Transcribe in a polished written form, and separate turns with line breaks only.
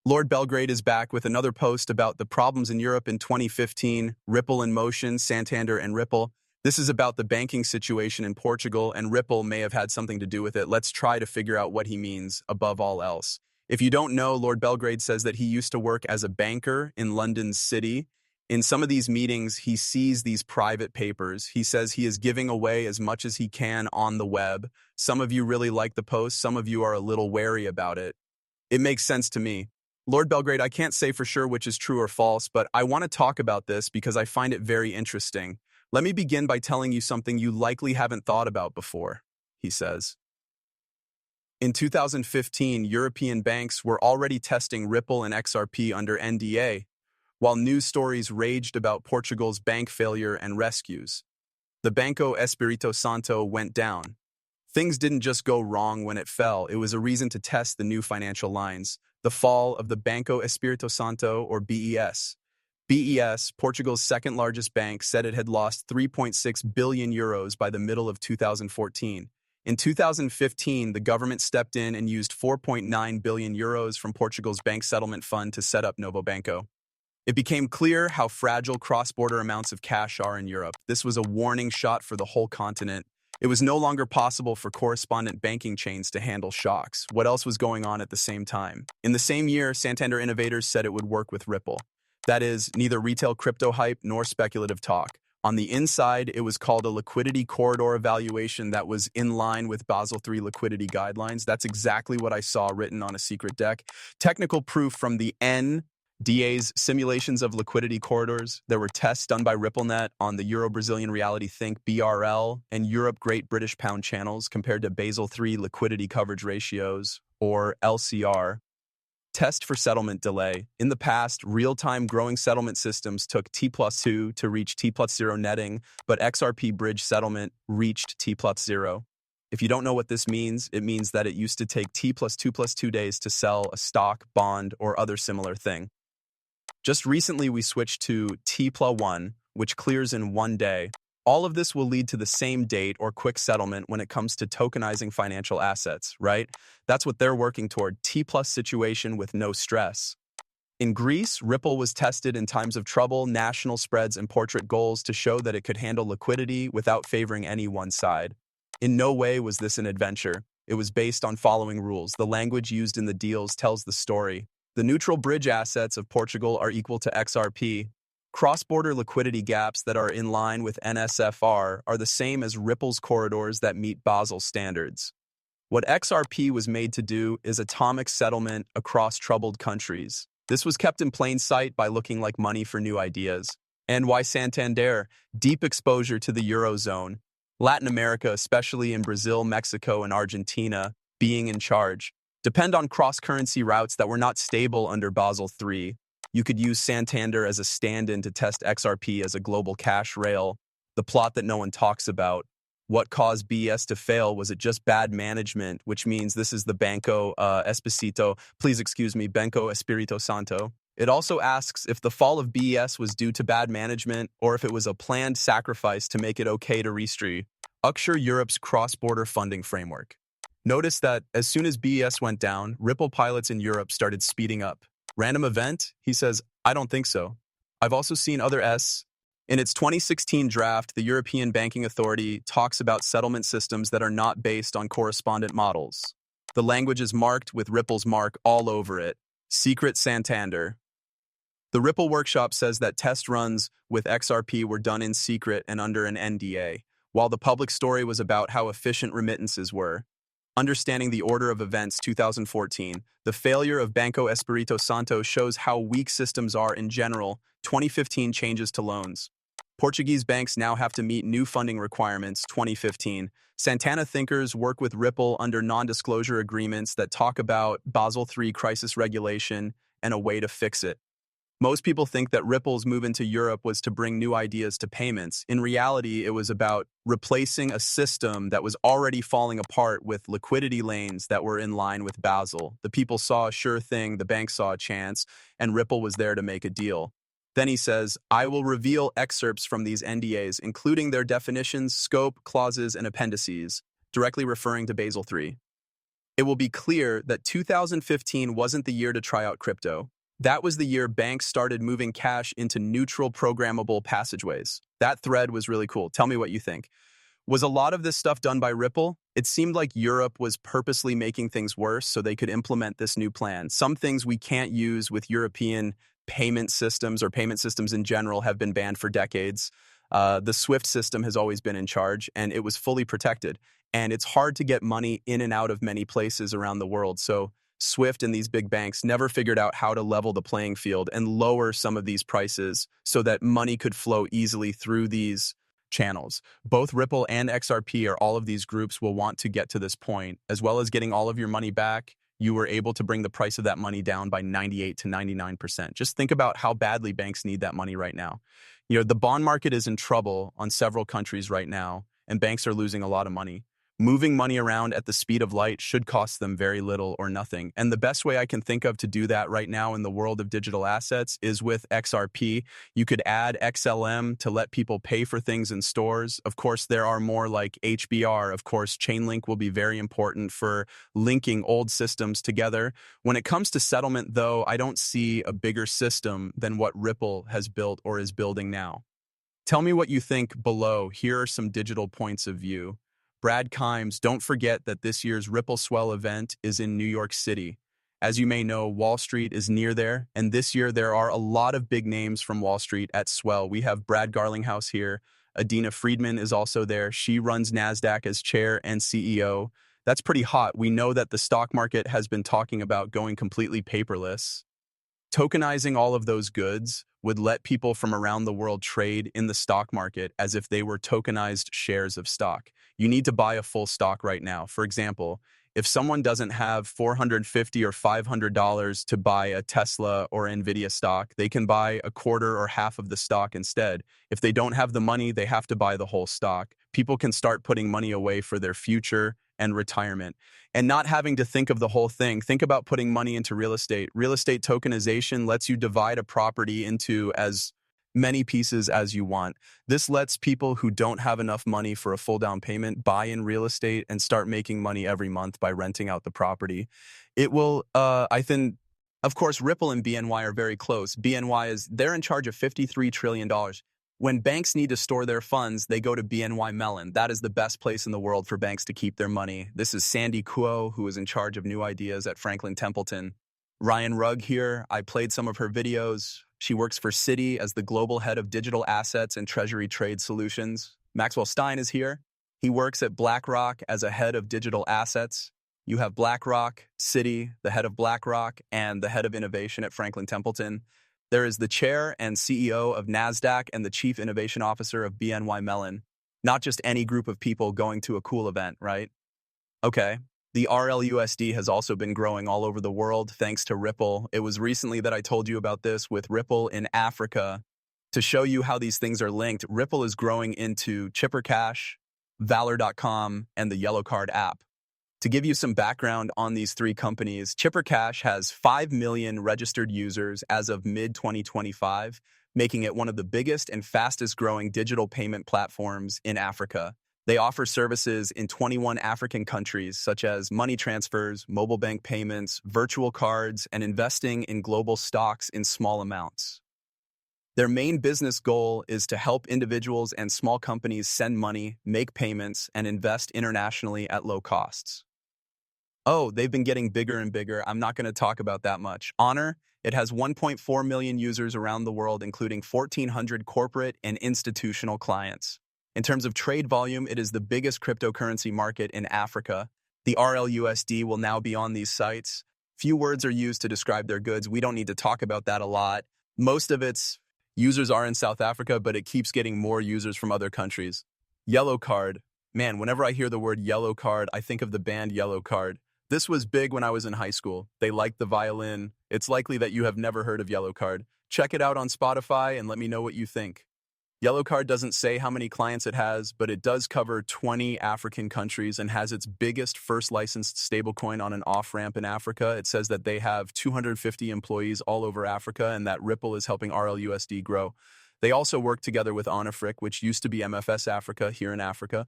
Lord Belgrade is back with another post about the problems in Europe in 2015, Ripple in motion, Santander and Ripple. This is about the banking situation in Portugal, and Ripple may have had something to do with it. Let's try to figure out what he means above all else. If you don't know, Lord Belgrade says that he used to work as a banker in London's city. In some of these meetings, he sees these private papers. He says he is giving away as much as he can on the web. Some of you really like the post. Some of you are a little wary about it. It makes sense to me. Lord Belgrade, I can't say for sure which is true or false, but I want to talk about this because I find it very interesting. Let me begin by telling you something you likely haven't thought about before, he says. In 2015, European banks were already testing Ripple and XRP under NDA, while news stories raged about Portugal's bank failure and rescues. The Banco Espírito Santo went down. Things didn't just go wrong when it fell, it was a reason to test the new financial lines. The fall of the Banco Espírito Santo, or BES. BES, Portugal's second largest bank, said it had lost 3.6 billion euros by the middle of 2014. In 2015, the government stepped in and used 4.9 billion euros from Portugal's bank settlement fund to set up Novo Banco. It became clear how fragile cross-border amounts of cash are in Europe. This was a warning shot for the whole continent. It was no longer possible for correspondent banking chains to handle shocks. What else was going on at the same time? In the same year, Santander innovators said it would work with Ripple. That is, neither retail crypto hype nor speculative talk. On the inside, it was called a liquidity corridor evaluation that was in line with Basel III liquidity guidelines. That's exactly what I saw written on a secret deck. Technical proof from the NDA's simulations of liquidity corridors. There were tests done by RippleNet on the Euro-Brazilian Reality Think BRL and Europe Great British Pound channels compared to Basel III liquidity coverage ratios, or LCR. Test for settlement delay. In the past, real-time growing settlement systems took T+2 to reach T+0 netting, but XRP bridge settlement reached T+0. If you don't know what this means, it means that it used to take T+2 days to sell a stock, bond, or other similar thing. Just recently, we switched to T+1, which clears in 1 day. All of this will lead to the same date or quick settlement when it comes to tokenizing financial assets, right? That's what they're working toward, T+ situation with no stress. In Greece, Ripple was tested in times of trouble, national spreads, and portrait goals to show that it could handle liquidity without favoring any one side. In no way was this an adventure. It was based on following rules. The language used in the deals tells the story. The neutral bridge assets of Portugal are equal to XRP. Cross-border liquidity gaps that are in line with NSFR are the same as Ripple's corridors that meet Basel standards. What XRP was made to do is atomic settlement across troubled countries. This was kept in plain sight by looking like money for new ideas. And why Santander? Deep exposure to the Eurozone. Latin America, especially in Brazil, Mexico, and Argentina, being in charge. Depend on cross-currency routes that were not stable under Basel III. You could use Santander as a stand-in to test XRP as a global cash rail, the plot that no one talks about. What caused BES to fail? Was it just bad management, which means this is the Banco Espírito Santo. It also asks if the fall of BES was due to bad management or if it was a planned sacrifice to make it okay to restructure Europe's cross-border funding framework. Notice that as soon as BES went down, Ripple pilots in Europe started speeding up. Random event? He says, I don't think so. I've also seen other In its 2016 draft, the European Banking Authority talks about settlement systems that are not based on correspondent models. The language is marked with Ripple's mark all over it. Secret Santander. The Ripple workshop says that test runs with XRP were done in secret and under an NDA, while the public story was about how efficient remittances were. Understanding the Order of Events 2014, the failure of Banco Espírito Santo shows how weak systems are in general. 2015 changes to loans. Portuguese banks now have to meet new funding requirements. 2015. Santander thinkers work with Ripple under non-disclosure agreements that talk about Basel III crisis regulation and a way to fix it. Most people think that Ripple's move into Europe was to bring new ideas to payments. In reality, it was about replacing a system that was already falling apart with liquidity lanes that were in line with Basel. The people saw a sure thing, the bank saw a chance, and Ripple was there to make a deal. Then he says, I will reveal excerpts from these NDAs, including their definitions, scope, clauses, and appendices, directly referring to Basel III. It will be clear that 2015 wasn't the year to try out crypto. That was the year banks started moving cash into neutral programmable passageways. That thread was really cool. Tell me what you think. Was a lot of this stuff done by Ripple? It seemed like Europe was purposely making things worse so they could implement this new plan. Some things we can't use with European payment systems or payment systems in general have been banned for decades. The SWIFT system has always been in charge, and it was fully protected. And it's hard to get money in and out of many places around the world. So SWIFT and these big banks never figured out how to level the playing field and lower some of these prices so that money could flow easily through these channels. Both Ripple and XRP, or all of these groups, will want to get to this point. As well as getting all of your money back, you were able to bring the price of that money down by 98 to 99%. Just think about how badly banks need that money right now. The bond market is in trouble on several countries right now, and banks are losing a lot of money. Moving money around at the speed of light should cost them very little or nothing. And the best way I can think of to do that right now in the world of digital assets is with XRP. You could add XLM to let people pay for things in stores. Of course, there are more like HBR. Of course, Chainlink will be very important for linking old systems together. When it comes to settlement, though, I don't see a bigger system than what Ripple has built or is building now. Tell me what you think below. Here are some digital points of view. Brad Kimes, don't forget that this year's Ripple Swell event is in New York City. As you may know, Wall Street is near there, and this year there are a lot of big names from Wall Street at Swell. We have Brad Garlinghouse here. Adina Friedman is also there. She runs NASDAQ as chair and CEO. That's pretty hot. We know that the stock market has been talking about going completely paperless. Tokenizing all of those goods would let people from around the world trade in the stock market as if they were tokenized shares of stock. You need to buy a full stock right now. For example, if someone doesn't have $450 or $500 to buy a Tesla or Nvidia stock, they can buy a quarter or half of the stock instead. If they don't have the money, they have to buy the whole stock. People can start putting money away for their future and retirement and not having to think of the whole thing. Think about putting money into real estate. Real estate tokenization lets you divide a property into as many pieces as you want. This lets people who don't have enough money for a full down payment buy in real estate and start making money every month by renting out the property. It will, I think, of course, Ripple and BNY are very close. They're in charge of $53 trillion. When banks need to store their funds, they go to BNY Mellon. That is the best place in the world for banks to keep their money. This is Sandy Kuo, who is in charge of new ideas at Franklin Templeton. Ryan Rugg here. I played some of her videos. She works for Citi as the global head of digital assets and treasury trade solutions. Maxwell Stein is here. He works at BlackRock as a head of digital assets. You have BlackRock, Citi, the head of BlackRock, and the head of innovation at Franklin Templeton. There is the chair and CEO of NASDAQ and the chief innovation officer of BNY Mellon. Not just any group of people going to a cool event, right? Okay. The RLUSD has also been growing all over the world thanks to Ripple. It was recently that I told you about this with Ripple in Africa. To show you how these things are linked, Ripple is growing into Chipper Cash, Valor.com, and the Yellow Card app. To give you some background on these three companies, Chipper Cash has 5 million registered users as of mid-2025, making it one of the biggest and fastest growing digital payment platforms in Africa. They offer services in 21 African countries, such as money transfers, mobile bank payments, virtual cards, and investing in global stocks in small amounts. Their main business goal is to help individuals and small companies send money, make payments, and invest internationally at low costs. Oh, they've been getting bigger and bigger. I'm not going to talk about that much. Honor, it has 1.4 million users around the world, including 1,400 corporate and institutional clients. In terms of trade volume, it is the biggest cryptocurrency market in Africa. The RLUSD will now be on these sites. Few words are used to describe their goods. We don't need to talk about that a lot. Most of its users are in South Africa, but it keeps getting more users from other countries. Yellow Card. Man, whenever I hear the word Yellow Card, I think of the band Yellow Card. This was big when I was in high school. They liked the violin. It's likely that you have never heard of Yellow Card. Check it out on Spotify and let me know what you think. Yellow Card doesn't say how many clients it has, but it does cover 20 African countries and has its biggest first licensed stablecoin on an off-ramp in Africa. It says that they have 250 employees all over Africa and that Ripple is helping RLUSD grow. They also work together with Onafric, which used to be MFS Africa here in Africa.